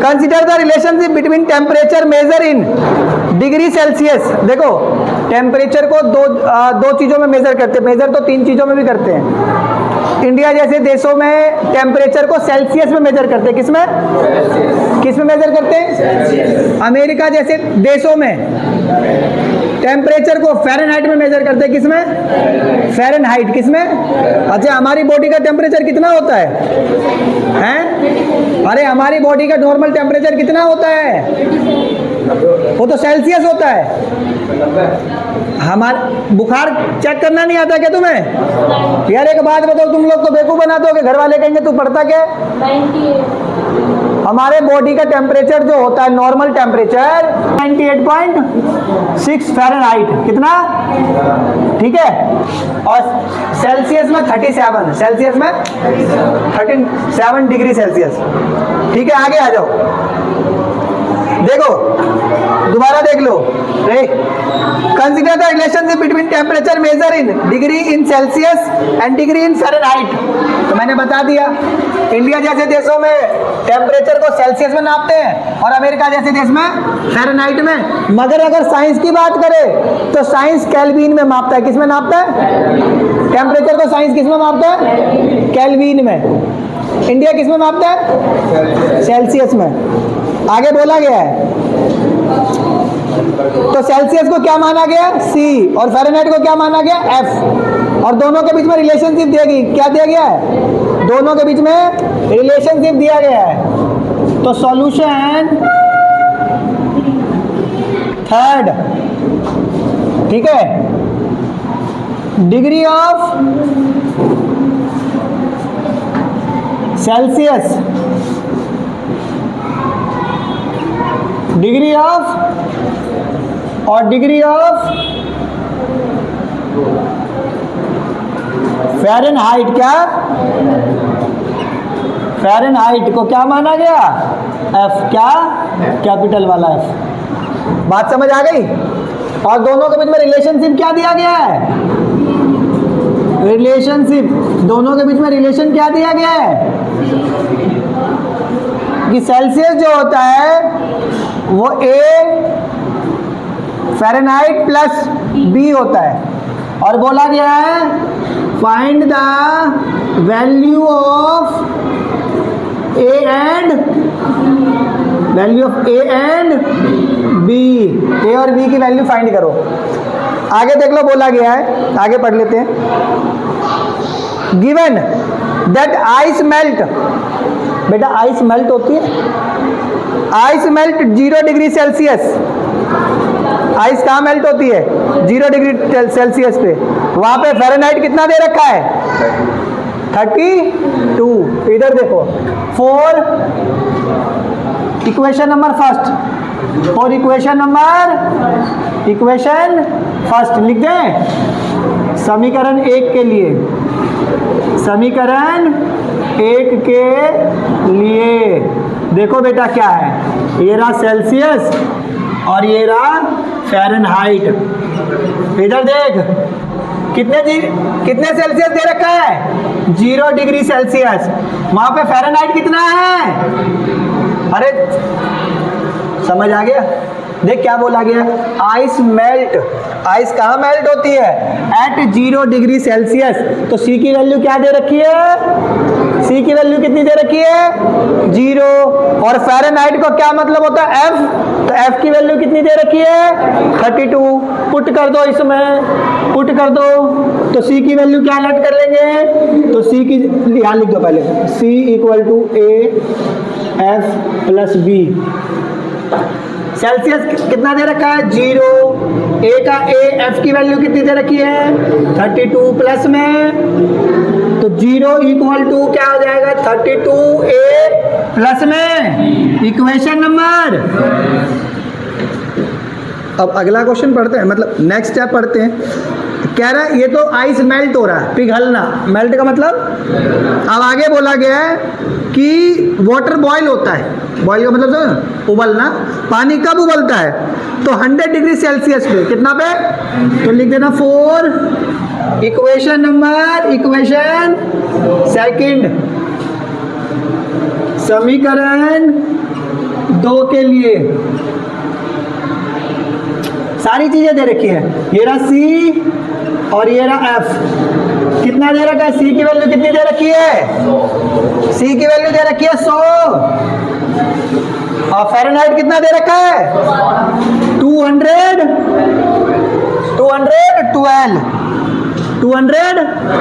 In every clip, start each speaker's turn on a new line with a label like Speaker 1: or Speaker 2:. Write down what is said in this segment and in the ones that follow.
Speaker 1: Consider the relationship between temperature measure in degree Celsius. देखो temperature को दो चीजों में मेजर करते हैं, मेजर तो 3 चीजों में भी करते हैं। इंडिया जैसे देशों में टेम्परेचर को सेल्सियस में मेजर करते हैं, किसमें मेजर करते हैं? अमेरिका जैसे देशों में टेम्परेचर को फ़ारेनहाइट में मेजर करते हैं, किसमें? फ़ारेनहाइट। किसमें? अच्छा, हमारी बॉडी का टेम्परेचर कितना होता है? अरे हमारी बॉडी का नॉर्मल टेम्परेचर कितना होता है? वो तो सेल्सियस होता है। हमारा बुखार चेक करना नहीं आता क्या तुम्हें? यार एक बात बताओ, तुम लोग तो बेवकूफ़ बना दोगे, घर वाले कहेंगे तू पढ़ता क्या? 98। हमारे बॉडी का टेम्परेचर जो होता है नॉर्मल टेम्परेचर 98.6 फ़ारेनहाइट। कितना? ठीक है। और सेल्सियस में 37, सेल्सियस में 37 डिग्री सेल्सियस। ठीक है, आगे आ जाओ। देखो दोबारा देख लो। Consider the relationship between temperature measure in degree in Celsius and degree in Fahrenheit. तो मैंने बता दिया, इंडिया जैसे देशों में टेम्परेचर को सेल्सियस में नापते हैं और अमेरिका जैसे देश में फ़ारेनहाइट में। मगर अगर साइंस की बात करें तो साइंस केल्विन में मापता है। किस में नापता है? टेम्परेचर को साइंस किस में मापता है? केल्विन में। इंडिया किस में मापता है? सेल्सियस में। आगे बोला गया है। तो सेल्सियस को क्या माना गया? C, और फ़ारेनहाइट को क्या माना गया? F। और दोनों के बीच में रिलेशनशिप देगी, क्या दिया गया है? दोनों के बीच में रिलेशनशिप दिया गया है। तो सॉल्यूशन थर्ड, ठीक है, degree of Celsius, degree of और डिग्री ऑफ फ़ारेनहाइट। क्या? फ़ारेनहाइट को क्या माना गया? F। क्या? कैपिटल वाला F। बात समझ आ गई? और दोनों के बीच में रिलेशनशिप क्या दिया गया है? रिलेशनशिप, दोनों के बीच में रिलेशन क्या दिया गया है? कि सेल्सियस जो होता है वो A फ़ारेनहाइट प्लस B होता है। और बोला गया है find the value of A and B। A और B की वैल्यू फाइंड करो। आगे देख लो, बोला गया है, आगे पढ़ लेते हैं। गिवन दैट आइस मेल्ट, बेटा आइस मेल्ट होती है, ice melt 0 degree Celsius. Ice कहाँ मेल्ट होती है? 0 डिग्री सेल्सियस पे। वहां पे फ़ारेनहाइट कितना दे रखा है? 32। इधर देखो, for equation number first, for equation first लिख दें। समीकरण 1 के लिए, समीकरण 1 के लिए देखो बेटा क्या है, ये रहा सेल्सियस और ये रहा फ़ारेनहाइट। इधर देख कितने सेल्सियस दे रखा है? 0 डिग्री सेल्सियस। वहां पे फ़ारेनहाइट कितना है? अरे समझ आ गया? देख क्या बोला गया, आइस मेल्ट, आइस कहाँ मेल्ट होती है? At 0 degree Celsius. तो C की वैल्यू क्या दे रखी है? C की वैल्यू कितनी दे रखी है? 0। और फ़ारेनहाइट को क्या मतलब होता है? F। तो F की वैल्यू कितनी दे रखी है? 32। पुट कर दो, इसमें पुट कर दो, तो C की वैल्यू क्या लेट कर लेंगे? तो C की यहाँ लिख दो पहले, C = A F + B। Celsius कितना दे रखा है? 0। A का A, F की वैल्यू कितनी दे रखी है? 32 प्लस में, तो 0 = क्या हो जाएगा? 32A प्लस में इक्वेशन नंबर। अब अगला क्वेश्चन पढ़ते हैं, मतलब नेक्स्ट स्टेप पढ़ते हैं। कह रहा है ये तो आइस मेल्ट हो रहा है, पिघलना, मेल्ट का मतलब। अब आगे बोला गया है कि वाटर बॉयल होता है, बॉयल का मतलब तो उबलना। पानी कब उबलता है? तो 100 डिग्री सेल्सियस पे। कितना पे? तो लिख देना 4 इक्वेशन नंबर, इक्वेशन सेकंड, समीकरण 2 के लिए सारी चीजें दे रखी है। ये रहा C और ये रहा F। कितना दे रखा है? C की वैल्यू कितनी दे रखी है? C की वैल्यू दे रखी है 100। और फ़ारेनहाइट कितना दे रखा है? 212।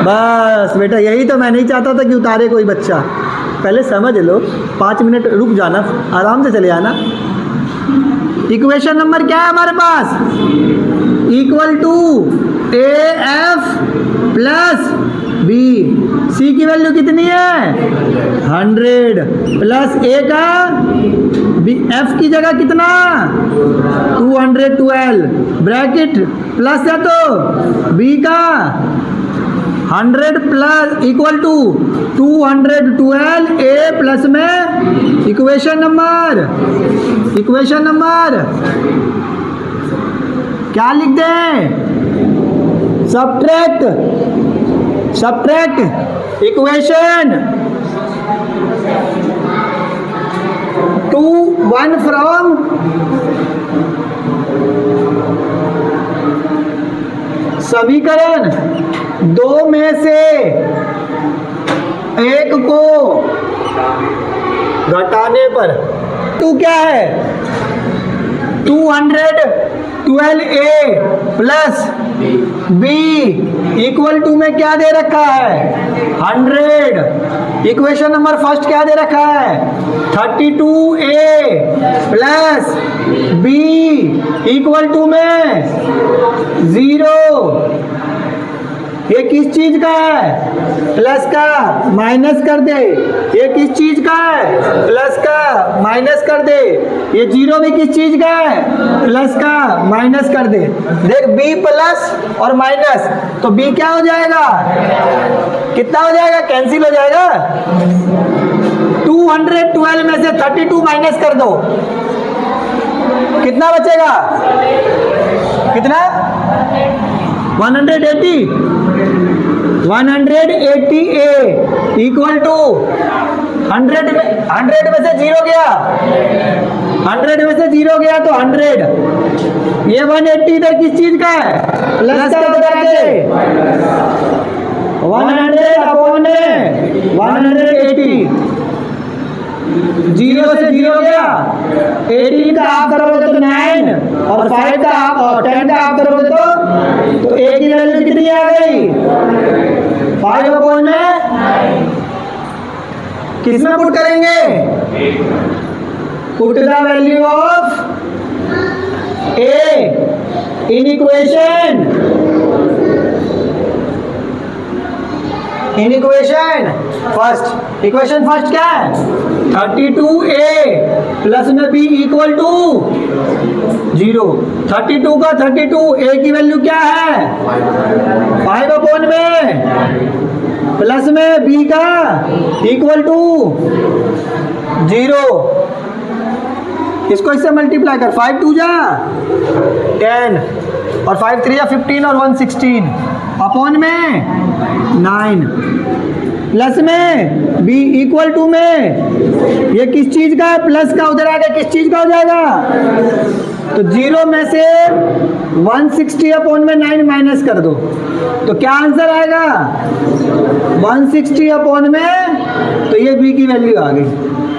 Speaker 1: बस बेटा, यही तो मैं नहीं चाहता था कि उतारे कोई बच्चा। पहले समझ लो, 5 मिनट रुक जाना, आराम से चले आना। इक्वेशन नंबर क्या है हमारे पास? Equal to AF plus B। C की वैल्यू कितनी है? 100 प्लस A का F की जगह कितना? 212 ब्रैकेट प्लस है तो B का 100 plus equal to 212 A plus में इक्वेशन नंबर क्या लिख दें? सब्ट्रैक्ट इक्वेशन 1 फ्रॉम समीकरण 2 में से एक को घटाने पर 2 क्या है? 212A plus B equal to में क्या दे रखा है? 100। इक्वेशन नंबर फर्स्ट क्या दे रखा है? 32A plus B equal to में 0। ये किस चीज का है? प्लस का, माइनस कर दे। ये किस चीज का है? प्लस का, माइनस कर दे। ये 0 भी किस चीज का है? प्लस का, माइनस कर दे। देख, B प्लस और माइनस, तो B क्या हो जाएगा? कितना हो जाएगा? कैंसिल हो जाएगा। 212 में से 32 माइनस कर दो, कितना बचेगा? कितना? 180A इक्वल टू 100 में से 0 गया, 100 में से 0 गया तो 100। ये 180 इधर किस चीज का है? प्लस का बता दे। 100 अपॉन 180, 0 से 0 गया। 18 का हाफ करोगे तो 9 और 5 का हाफ और 10 का हाफ करोगे तो A की वैल्यू कितनी आ गई? 5 अपॉन में किसमें पुट करेंगे? Put the value of A in equation first. Equation first क्या है? 32A प्लस में B इक्वल टू 0। 32 का 32, A की वैल्यू क्या है? 5 अपॉन में प्लस में B का इक्वल टू 0। इसको इससे मल्टीप्लाई कर, 5 2 जा 10 और 5 3 जा 15 और 1 16 अपॉन में 9 प्लस में B इक्वल टू में ये किस चीज का है? प्लस का, उधर आगे किस चीज का हो जाएगा? तो 0 में से 160 अपॉन में 9 माइनस कर दो, तो क्या आंसर आएगा? 160 अपॉन में, तो ये B की वैल्यू आ गई।